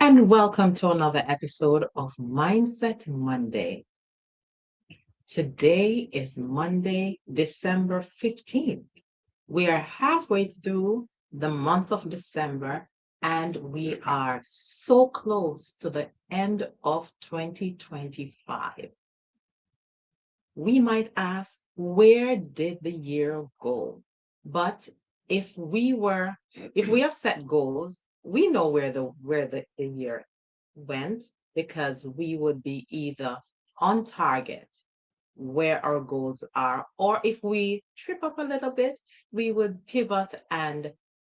And welcome to another episode of Mindset Monday. Today is Monday, December 15th. We are halfway through the month of December and we are so close to the end of 2025. We might ask, where did the year go? But if we have set goals, we know where the year went because we would be either on target where our goals are, or if we trip up a little bit, we would pivot and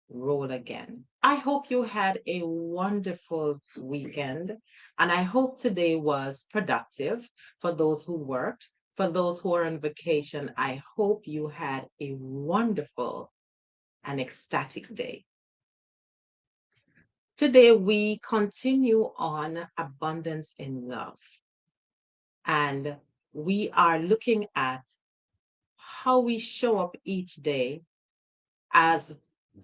roll again. I hope you had a wonderful weekend, and I hope today was productive for those who worked. For those who are on vacation, I hope you had a wonderful and ecstatic day. Today, we continue on abundance in love, and we are looking at how we show up each day as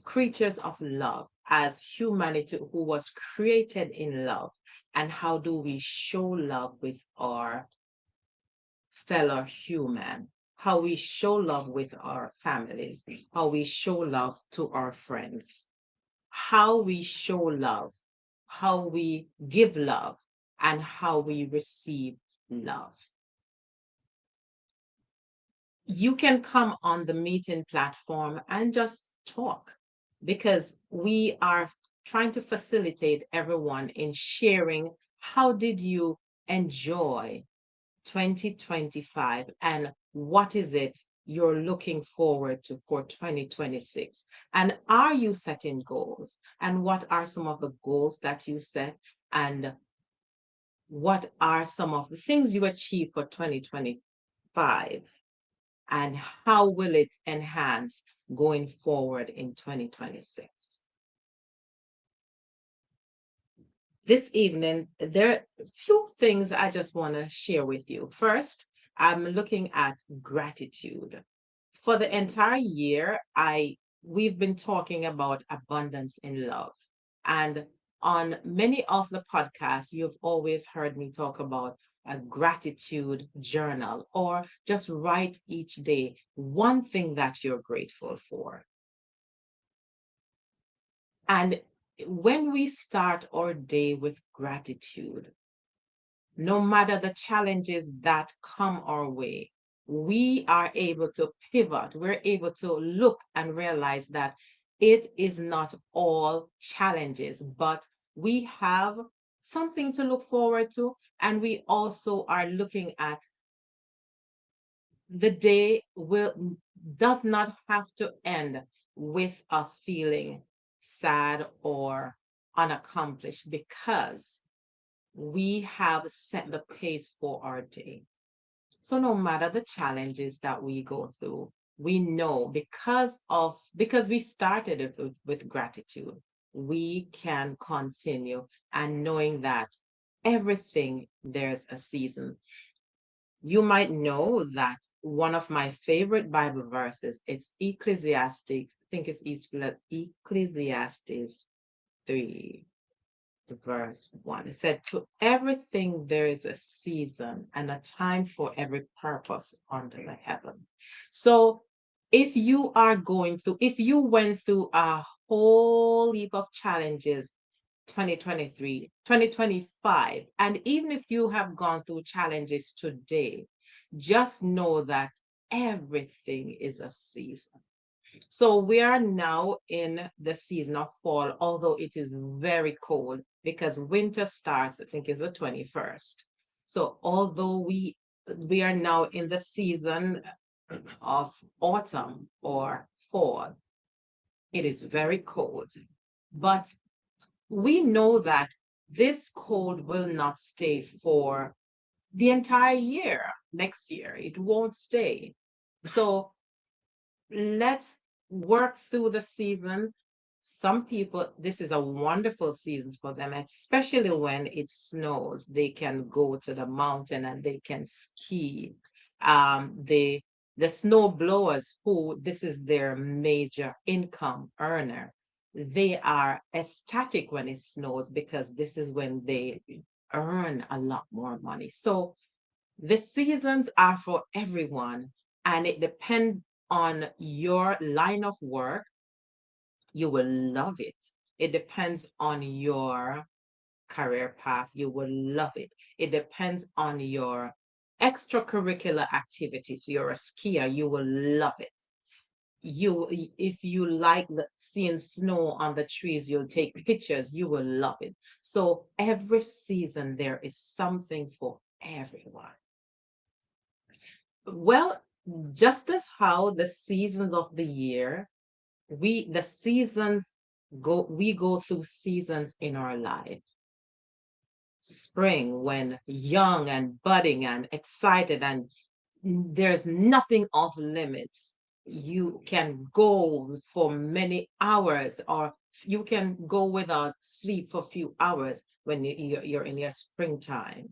creatures of love, as humanity who was created in love, and how do we show love with our fellow human, how we show love with our families, how we show love to our friends, how we show love, how we give love, and how we receive love. You can come on the meeting platform and just talk because we are trying to facilitate everyone in sharing how did you enjoy 2025 and what is it you're looking forward to for 2026? And are you setting goals? And what are some of the goals that you set? And what are some of the things you achieve for 2025? And how will it enhance going forward in 2026? This evening, there are a few things I just want to share with you. First, I'm looking at gratitude. For the entire year, we've been talking about abundance in love. And on many of the podcasts, you've always heard me talk about a gratitude journal or just write each day one thing that you're grateful for. And when we start our day with gratitude, no matter the challenges that come our way, we are able to pivot. We're able to look and realize that it is not all challenges, but we have something to look forward to. And we also are looking at the day does not have to end with us feeling sad or unaccomplished because we have set the pace for our day. So no matter the challenges that we go through, we know because we started it with gratitude, we can continue and knowing that everything there's a season. You might know that one of my favorite Bible verses, it's Ecclesiastes, I think it's Ecclesiastes 3 verse 1. It said, to everything there is a season and a time for every purpose under the heaven. So if you went through a whole heap of challenges 2023, 2025, and even if you have gone through challenges today, just know that everything is a season. So we are now in the season of fall, although it is very cold because winter starts, I think, is the 21st. So although we are now in the season of autumn or fall, it is very cold. But we know that this cold will not stay for the entire year. Next year, it won't stay. So let's work through the season. Some people, this is a wonderful season for them, especially when it snows. They can go to the mountain and they can ski. The snow blowers who this is their major income earner. they are ecstatic when it snows because this is when they earn a lot more money. So the seasons are for everyone, and it depends on your line of work. You will love it. It depends on your career path. You will love it. It depends on your extracurricular activities. If you're a skier, you will love it. If you like seeing snow on the trees, you'll take pictures, you will love it. So every season there is something for everyone. Well, just as how the seasons of the year, the seasons we go through seasons in our life. Spring, when young and budding and excited, and there's nothing off limits. You can go for many hours, or you can go without sleep for a few hours when you're in your springtime,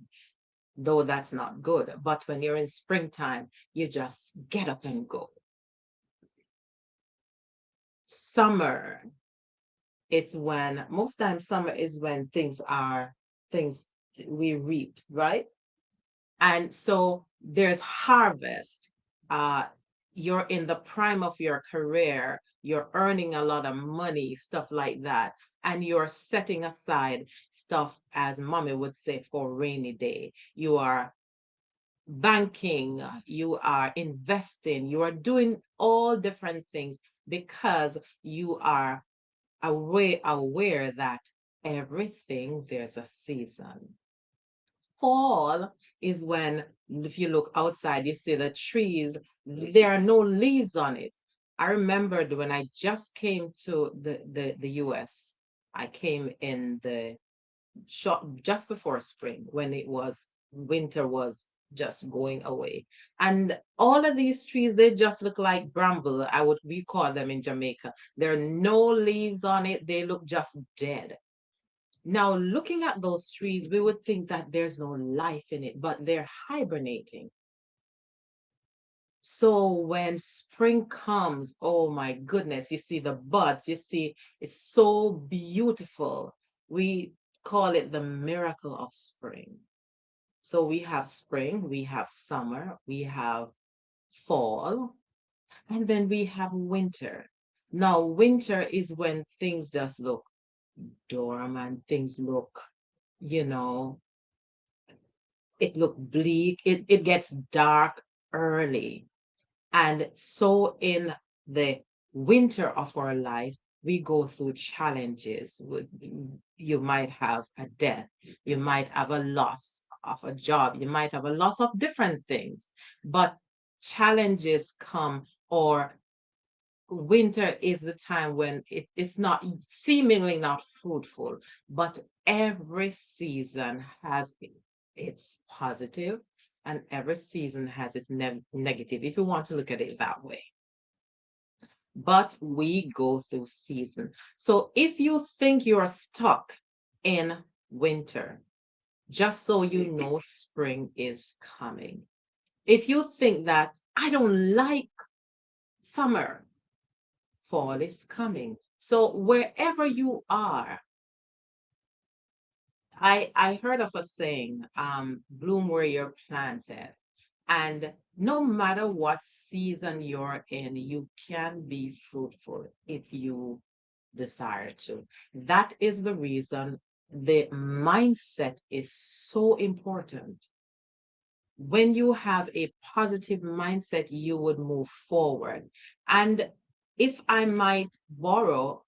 though that's not good. But when you're in springtime, you just get up and go. Summer, it's when most times summer is when things we reap, right? And so there's harvest. Uh, you're in the prime of your career, you're earning a lot of money, stuff like that. And you're setting aside stuff, as mommy would say, for rainy day. You are banking, you are investing, you are doing all different things because you are aware that everything there's a season. Fall is when, if you look outside, you see the trees, there are no leaves on it. I remembered when I just came to the US, I came in the short just before spring when it was winter was just going away. And all of these trees, they just look like bramble. We call them in Jamaica. There are no leaves on it. They look just dead. Now, looking at those trees, we would think that there's no life in it, but they're hibernating. So when spring comes, oh my goodness, you see the buds, you see it's so beautiful. We call it the miracle of spring. So we have spring, we have summer, we have fall, and then we have winter. Now, winter is when things just look dormant, things look, you know, it look bleak, it gets dark early. And so in the winter of our life, we go through challenges. You might have a death, you might have a loss of a job, you might have a loss of different things, but challenges come, or winter is the time when it's not seemingly not fruitful, but every season has its positive and every season has its negative, if you want to look at it that way. But we go through season. So if you think you're stuck in winter, just so you know, spring is coming. If you think that I don't like summer, fall is coming. So wherever you are, I heard of a saying, bloom where you're planted. And no matter what season you're in, you can be fruitful if you desire to. That is the reason the mindset is so important. When you have a positive mindset, you would move forward. And if I might borrow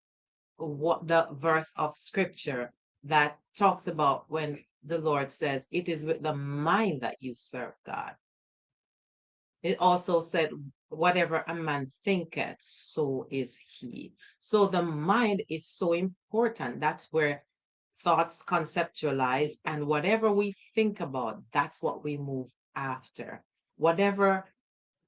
what the verse of scripture that talks about when the Lord says, it is with the mind that you serve God. It also said, whatever a man thinketh, so is he. So the mind is so important. That's where thoughts conceptualize, and whatever we think about, that's what we move after. Whatever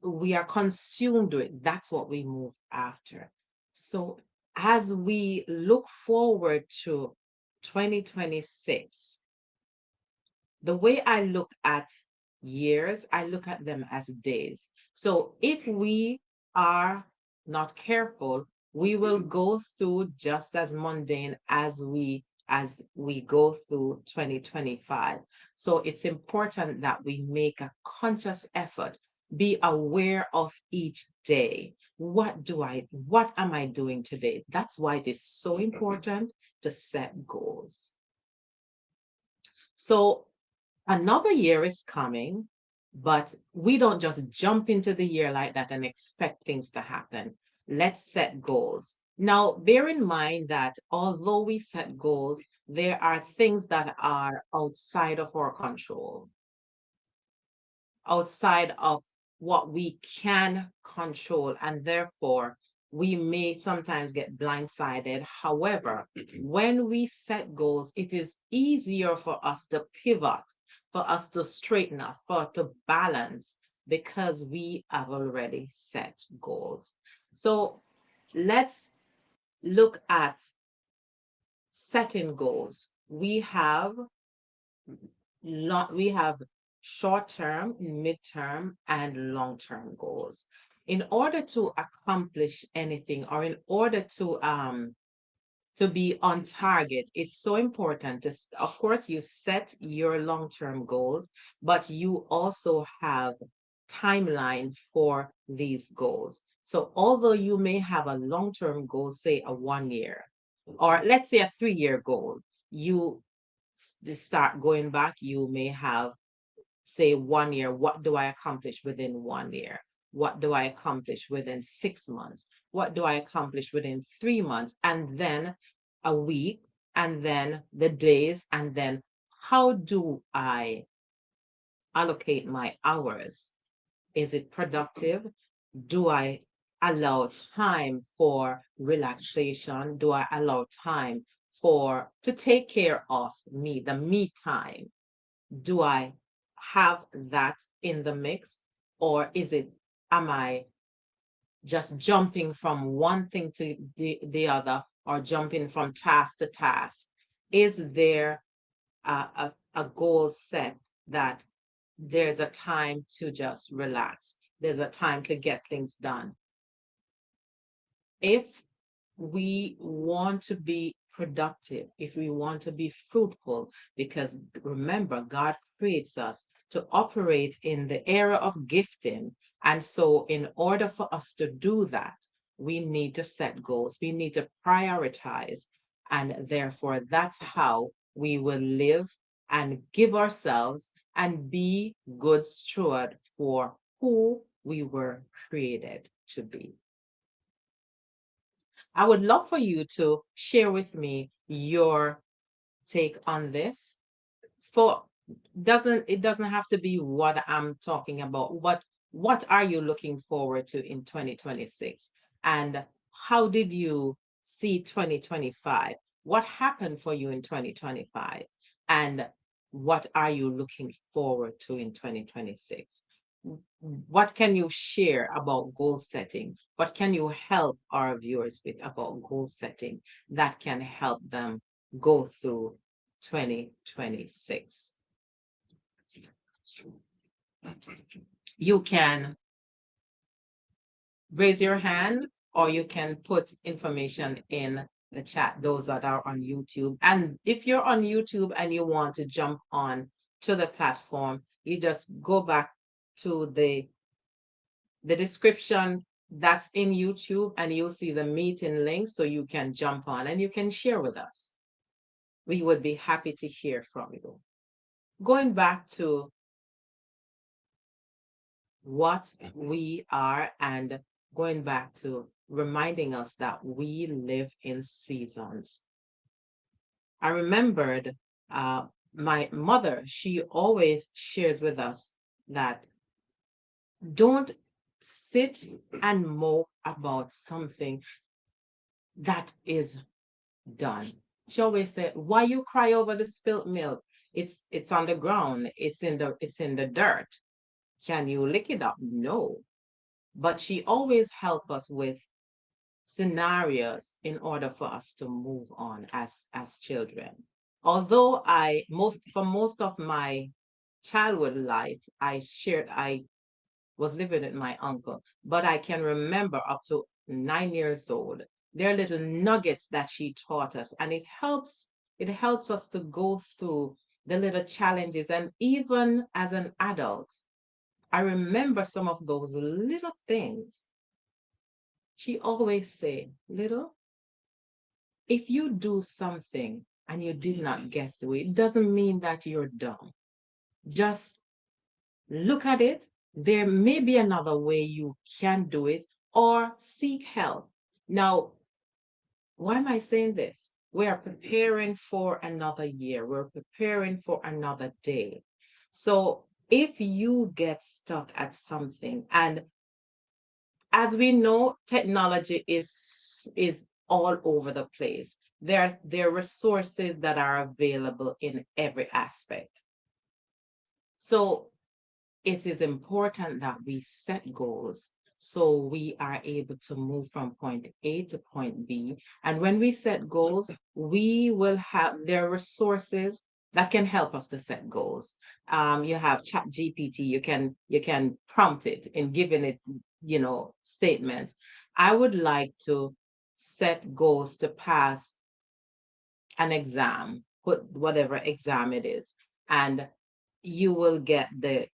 we are consumed with, that's what we move after. So as we look forward to 2026, the way I look at years, I look at them as days. So if we are not careful, we will go through just as mundane as we go through 2025. So it's important that we make a conscious effort, be aware of each day. What am I doing today? That's why it is so important to set goals. So another year is coming, but we don't just jump into the year like that and expect things to happen. Let's set goals. Now, bear in mind that although we set goals, there are things that are outside of our control, outside of what we can control, and therefore we may sometimes get blindsided. However, when we set goals, it is easier for us to pivot, for us to straighten us, for us to balance, because we have already set goals. So let's look at setting goals. We have short-term, mid-term, and long-term goals. In order to accomplish anything, or in order to be on target, it's so important to, of course, you set your long-term goals, but you also have timeline for these goals. So although you may have a long-term goal, say a 1 year, or let's say a 3-year goal, you start going back, you may have, say, 1 year. What do I accomplish within 1 year? What do I accomplish within 6 months? What do I accomplish within 3 months? And then a week, and then the days, and then how do I allocate my hours? Is it productive? Do I allow time for relaxation? Do I allow time to take care of me, the me time? Do I have that in the mix? Or am I just jumping from one thing to the other, or jumping from task to task? Is there a goal set that there's a time to just relax? There's a time to get things done. If we want to be productive, if we want to be fruitful, because remember, God creates us to operate in the era of gifting. And so, in order for us to do that, we need to set goals, we need to prioritize. And therefore, that's how we will live and give ourselves and be good steward for who we were created to be. I would love for you to share with me your take on this. For it doesn't have to be what I'm talking about. What are you looking forward to in 2026? And how did you see 2025? What happened for you in 2025? And what are you looking forward to in 2026? What can you share about goal setting? What can you help our viewers with about goal setting that can help them go through 2026? You can raise your hand, or you can put information in the chat, those that are on YouTube. And if you're on YouTube and you want to jump on to the platform, you just go back to the description that's in YouTube, and you'll see the meeting link, so you can jump on and you can share with us. We would be happy to hear from you. Going back to what we are, and going back to reminding us that we live in seasons. I remembered my mother, she always shares with us that don't sit and mope about something that is done. She always said, "Why you cry over the spilt milk? It's on the ground. It's in the dirt. Can you lick it up?" No. But she always helped us with scenarios in order for us to move on as children. Although for most of my childhood life, I was living with my uncle, but I can remember up to 9 years old, They're little nuggets that she taught us, and it helps us to go through the little challenges. And even as an adult, I remember some of those little things. She always say, little, if you do something and you did not get through it, doesn't mean that you're dumb. Just look at it. There may be another way you can do it, or seek help. Now, why am I saying this? We are preparing for another year. We're preparing for another day. So if you get stuck at something, and as we know, technology is all over the place. There are resources that are available in every aspect. So it is important that we set goals so we are able to move from point A to point B. And when we set goals, we will have there are resources that can help us to set goals. You have Chat GPT, you can prompt it in giving it, statements. I would like to set goals to pass an exam, put whatever exam it is, and you will get the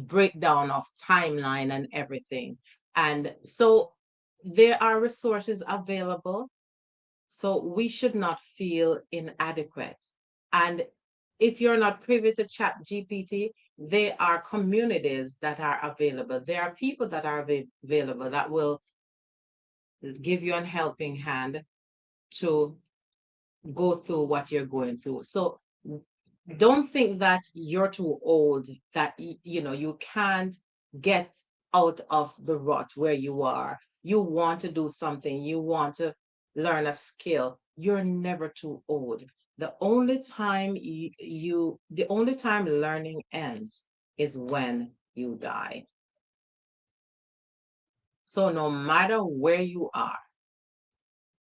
breakdown of timeline and everything. And so there are resources available. So we should not feel inadequate. And if you're not privy to Chat GPT, there are communities that are available. There are people that are available that will give you a helping hand to go through what you're going through. So don't think that you're too old, that you can't get out of the rut where you are. You want to do something, you want to learn a skill. You're never too old. The only time learning ends is when you die. So no matter where you are,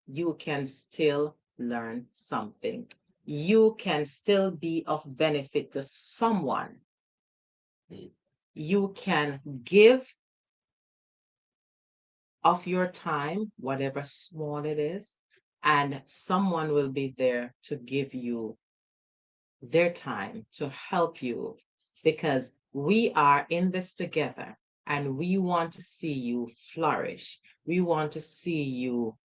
you can still learn something. You can still be of benefit to someone. You can give of your time, whatever small it is, and someone will be there to give you their time to help you, because we are in this together and we want to see you flourish. We want to see you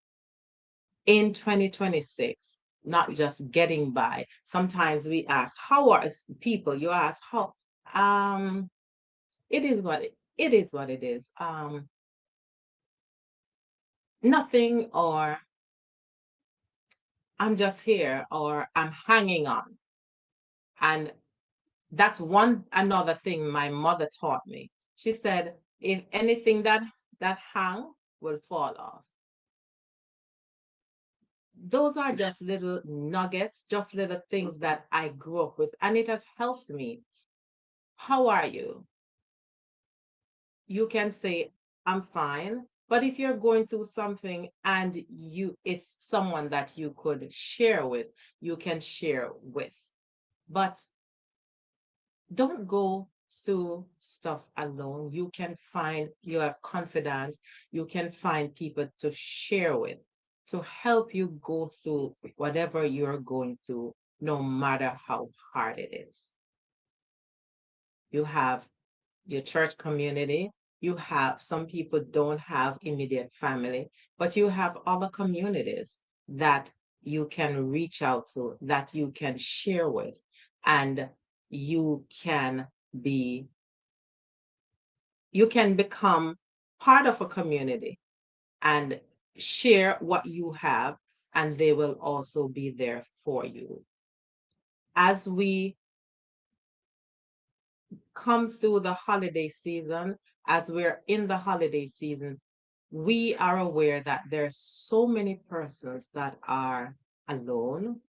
in 2026, not just getting by. Sometimes we ask, how are people? You ask, how? Um, it is what it is. Nothing, or I'm just here, or I'm hanging on. And that's another thing my mother taught me. She said, if anything that hang will fall off. Those are just little nuggets, just little things that I grew up with, and it has helped me. How are you? You can say, I'm fine. But if you're going through something and it's someone that you could share with, you can share with. But don't go through stuff alone. You have confidence, you can find people to share with, to help you go through whatever you're going through, no matter how hard it is. You have your church community. You have some people don't have immediate family, but you have other communities that you can reach out to, that you can share with, and you can be you can become part of a community and share what you have, and they will also be there for you. As we come through the holiday season, as we're in the holiday season, we are aware that there's so many persons that are alone,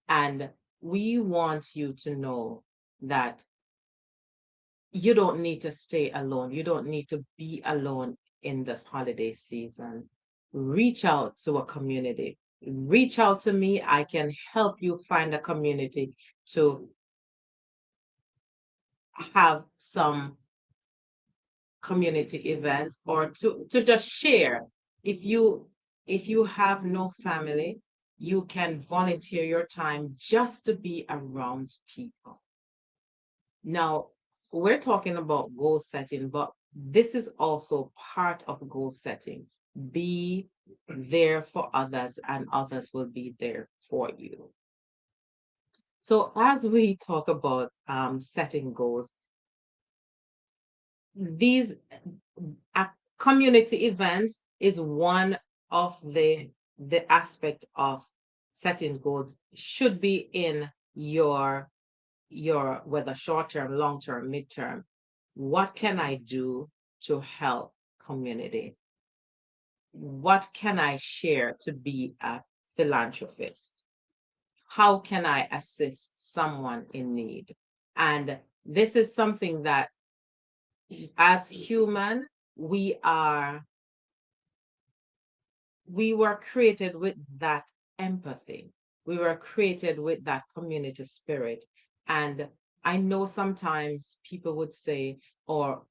and we want you to know that you don't need to stay alone. You don't need to be alone in this holiday season. Reach out to a community. Reach out to me. I can help you find a community to have some community events, or to just share. If you If you have no family, you can volunteer your time just to be around people. Now, we're talking about goal setting, but this is also part of goal setting. Be there for others, and others will be there for you. So, as we talk about setting goals, these community events is one of the aspect of setting goals should be in your whether short term, long term, midterm. What can I do to help community? What can I share to be a philanthropist? How can I assist someone in need? And this is something that as human, we are we were created with that empathy. We were created with that community spirit. And I know sometimes people would say, or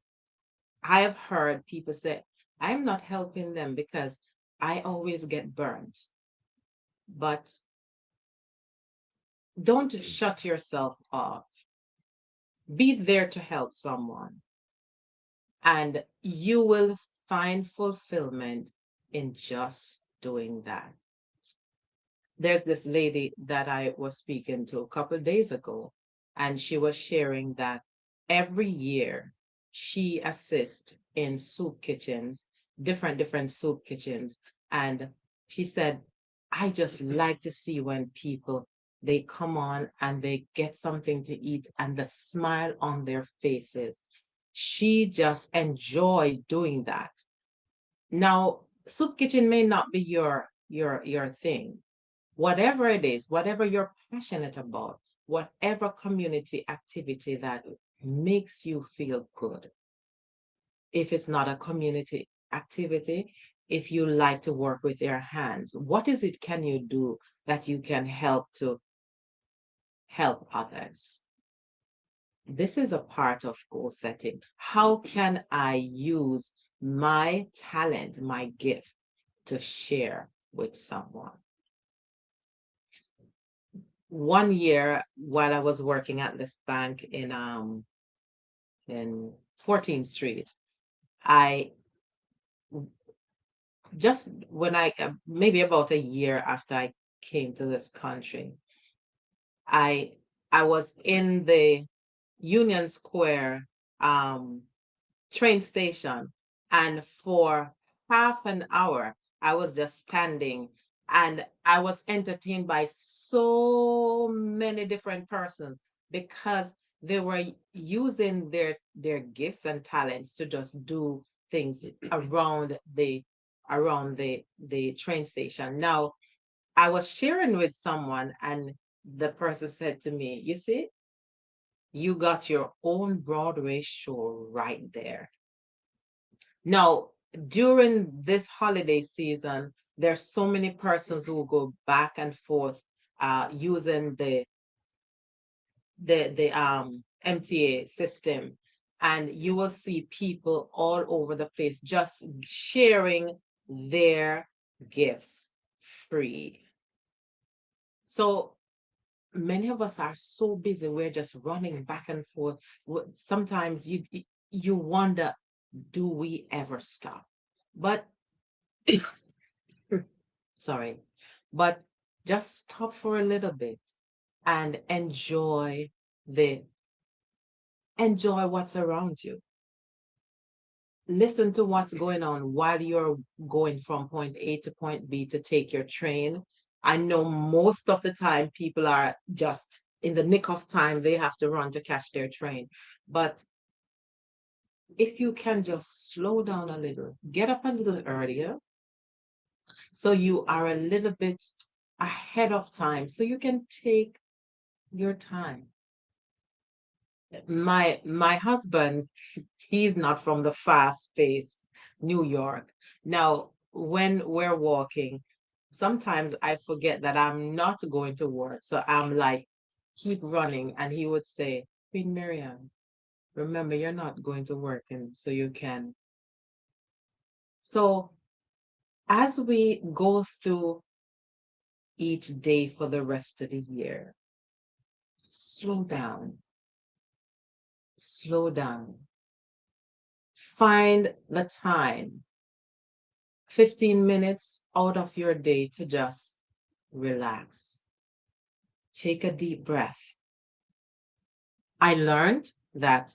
I have heard people say, I'm not helping them because I always get burnt. But don't shut yourself off. Be there to help someone, and you will find fulfillment in just doing that. There's this lady that I was speaking to a couple of days ago, and she was sharing that every year she assists in soup kitchens, different soup kitchens. And she said, I just like to see when people they come on and they get something to eat and the smile on their faces. She just enjoyed doing that. Now, soup kitchen may not be your thing, whatever it is, whatever you're passionate about, whatever community activity that makes you feel good. If it's not a community activity, if you like to work with your hands, what is it can you do that you can help to help others? This is a part of goal setting. How can I use my talent, my gift to share with someone? One year while I was working at this bank in 14th Street, I just when I maybe about a year after I came to this country, I I was in the Union Square um train station, and for half an hour I was just standing, and I was entertained by so many different persons because they were using their gifts and talents to just do things around the train station. Now I was sharing with someone, and the person said to me, you see, you got your own Broadway show right there. Now, during this holiday season, there's so many persons who go back and forth using the MTA system, and you will see people all over the place just sharing their gifts free. So many of us are so busy, we're just running back and forth. Sometimes you wonder, do we ever stop? But sorry, but just stop for a little bit and the enjoy what's around you. Listen to what's going on while you're going from point A to point B to take your train. I know most of the time people are just in the nick of time, they have to run to catch their train. But if you can just slow down a little, get up a little earlier, so you are a little bit ahead of time, so you can take your time. My husband, he's not from the fast paced New York. Now, when we're walking, sometimes I forget that I'm not going to work. So I'm like, keep running. And he would say, Queen Miriam, remember, you're not going to work, and so you can. So As we go through each day for the rest of the year, slow down, slow down. Find the time, 15 minutes out of your day to just relax. Take a deep breath. I learned that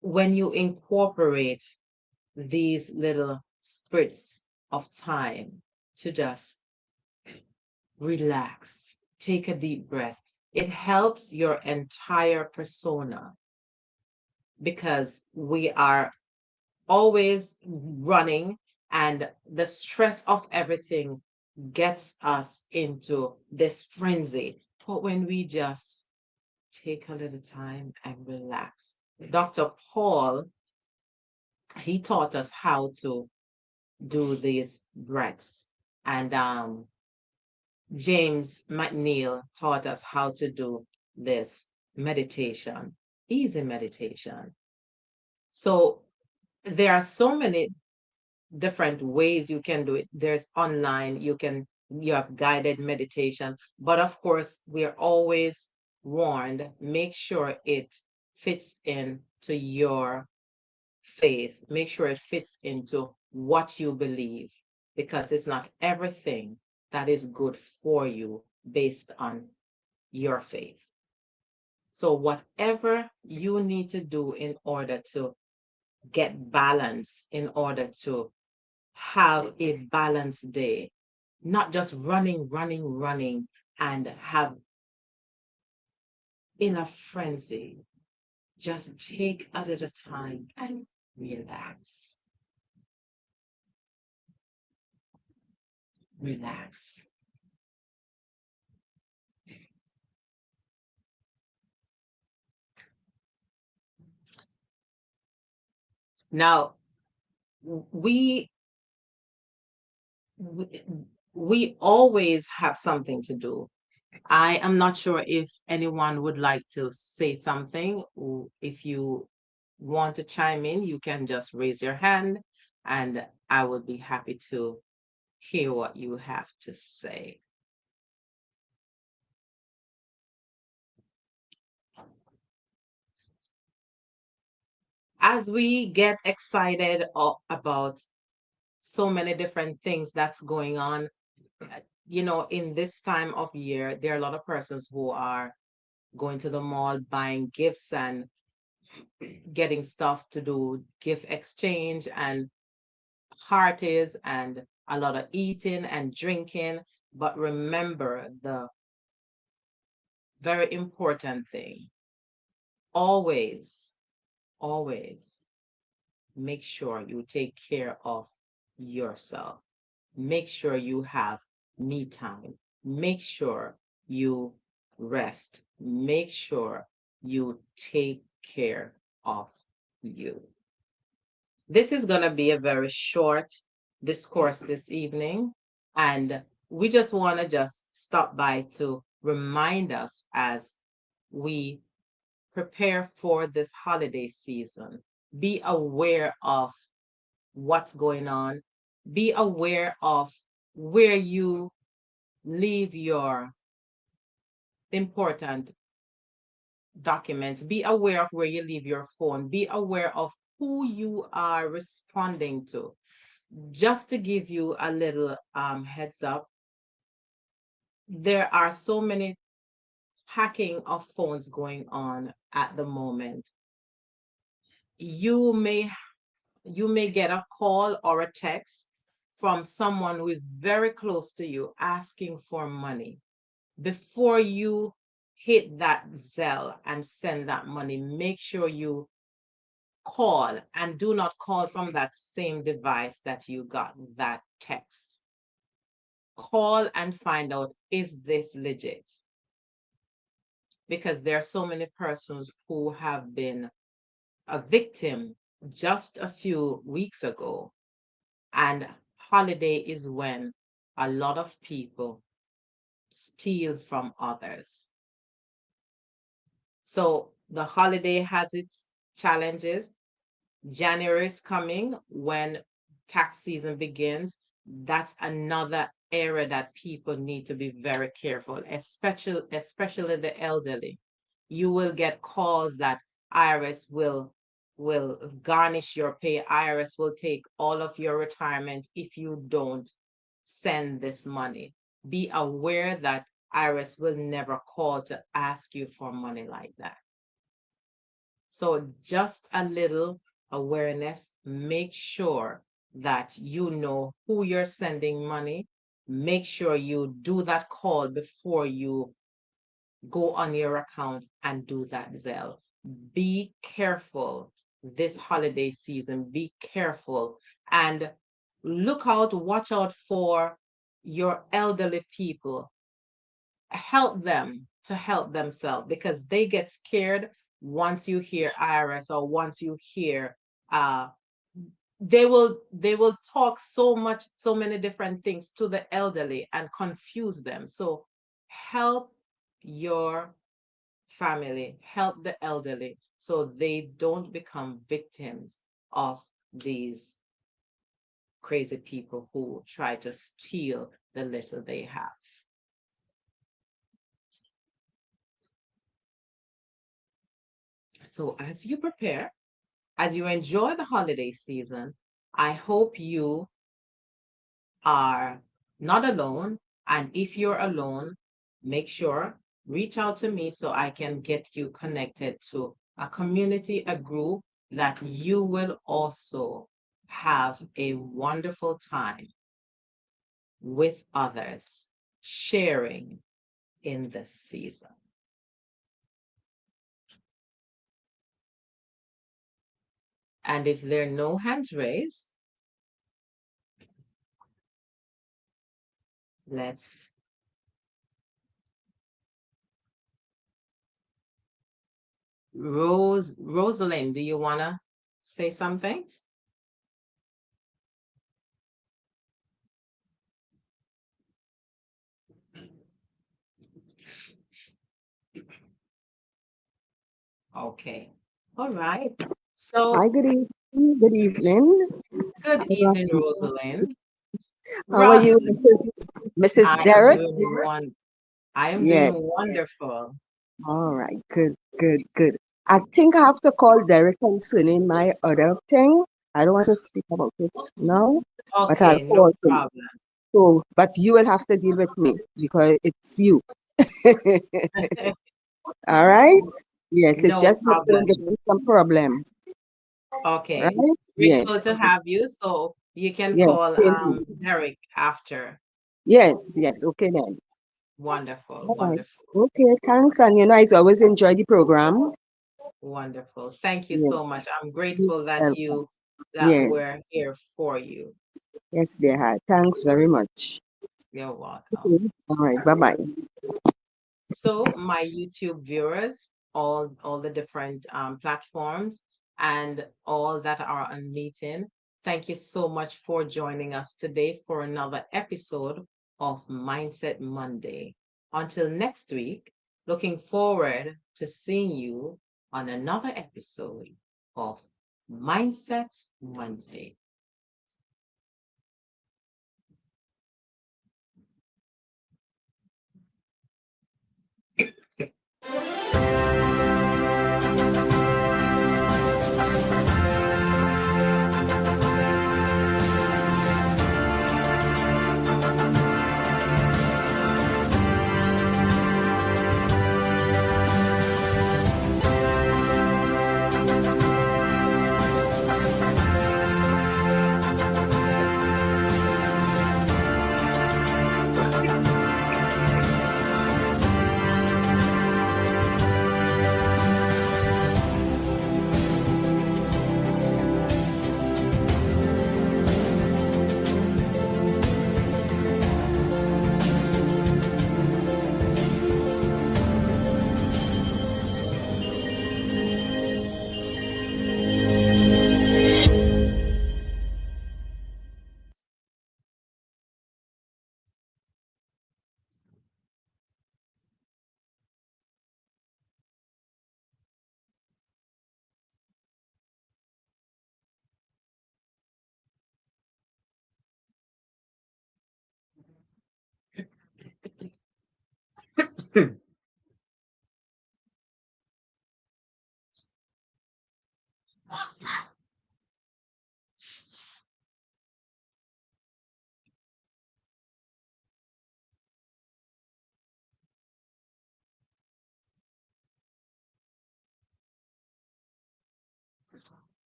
when you incorporate these little spurts of time to just relax, take a deep breath, it helps your entire persona because we are always running and the stress of everything gets us into this frenzy. But when we just take a little time and relax, Dr. Paul, he taught us how to do these breaths. And James McNeil taught us how to do this meditation, easy meditation. So there are so many different ways you can do it. There's online, you have guided meditation, but of course, we're always warned, make sure it fits into your faith, make sure it fits into what you believe, because it's not everything that is good for you based on your faith. So whatever you need to do in order to get balance, in order to have a balanced day, not just running, and have in a frenzy. Just take a little time and relax. Relax. Now, we we we always have something to do. I am not sure if anyone would like to say something. Or if you want to chime in, you can just raise your hand and I would be happy to hear what you have to say. As we get excited about so many different things that's going on, in this time of year, there are a lot of persons who are going to the mall, buying gifts and getting stuff to do gift exchange and parties and a lot of eating and drinking. But remember the very important thing, always, always make sure you take care of yourself. Make sure you have me time. Make sure you rest. Make sure you take care of you. This is going to be a very short discourse this evening. And we just want to just stop by to remind us as we prepare for this holiday season. Be aware of what's going on. Be aware of where you leave your important documents. Be aware of where you leave your phone. Be aware of who you are responding to. Just to give you a little heads up, there are so many hacking of phones going on at the moment. You may get a call or a text from someone who is very close to you asking for money. Before you hit that Zelle and send that money, make sure you call, and do not call from that same device that you got that text. Call and find out, is this legit? Because there are so many persons who have been a victim just a few weeks ago. And holiday is when a lot of people steal from others. So the holiday has its challenges. January is coming when tax season begins, that's another area that people need to be very careful, especially the elderly. You will get calls that IRS will garnish your pay. IRS will take all of your retirement if you don't send this money. Be aware that IRS will never call to ask you for money like that. So just a little awareness, make sure that you know who you're sending money. Make sure you do that call before you go on your account and do that Zelle. Be careful this holiday season. Be careful and look out, watch out for your elderly people. Help them to help themselves because they get scared once you hear IRS or once you hear uh they will talk so much, so many different things to the elderly and confuse them. So help your family, help the elderly so they don't become victims of these crazy people who try to steal the little they have. So as you prepare, as you enjoy the holiday season, I hope you are not alone. And if you're alone, make sure reach out to me so I can get you connected to a community, a group that you will also have a wonderful time with others sharing in this season. And if there are no hands raised, let's Rosalind, do you want to say something? Okay. All right. So Hi, good evening. Good evening. good evening, Rosalind. How are you, Rosalind, Mrs. I am Derrick? doing one. I am Yes. doing wonderful. All right. Good, good, good. I think I have to call Derrick concerning my other thing. I don't want to speak about it now, but I'll Okay, no call him. problem. So, but you will have to deal with me because it's you. All right? Yes, it's No just my phone problem. giving some problems. Right? Okay. Grateful Yes. to have you. So you can Yes. call Same. Derek after. Yes. Yes. Okay then. Wonderful, All right. wonderful, Okay. Thanks. And I always enjoy the program. wonderful. Thank you Yes. so much. I'm You're grateful that welcome. Yes, we're here for you. yes, they are. Thanks very much. You're welcome. Okay. All right. Bye bye. So my YouTube viewers, all the different platforms and all that are on meeting, thank you so much for joining us today for another episode of Mindset Monday. Until next week, looking forward to seeing you on another episode of Mindset Monday.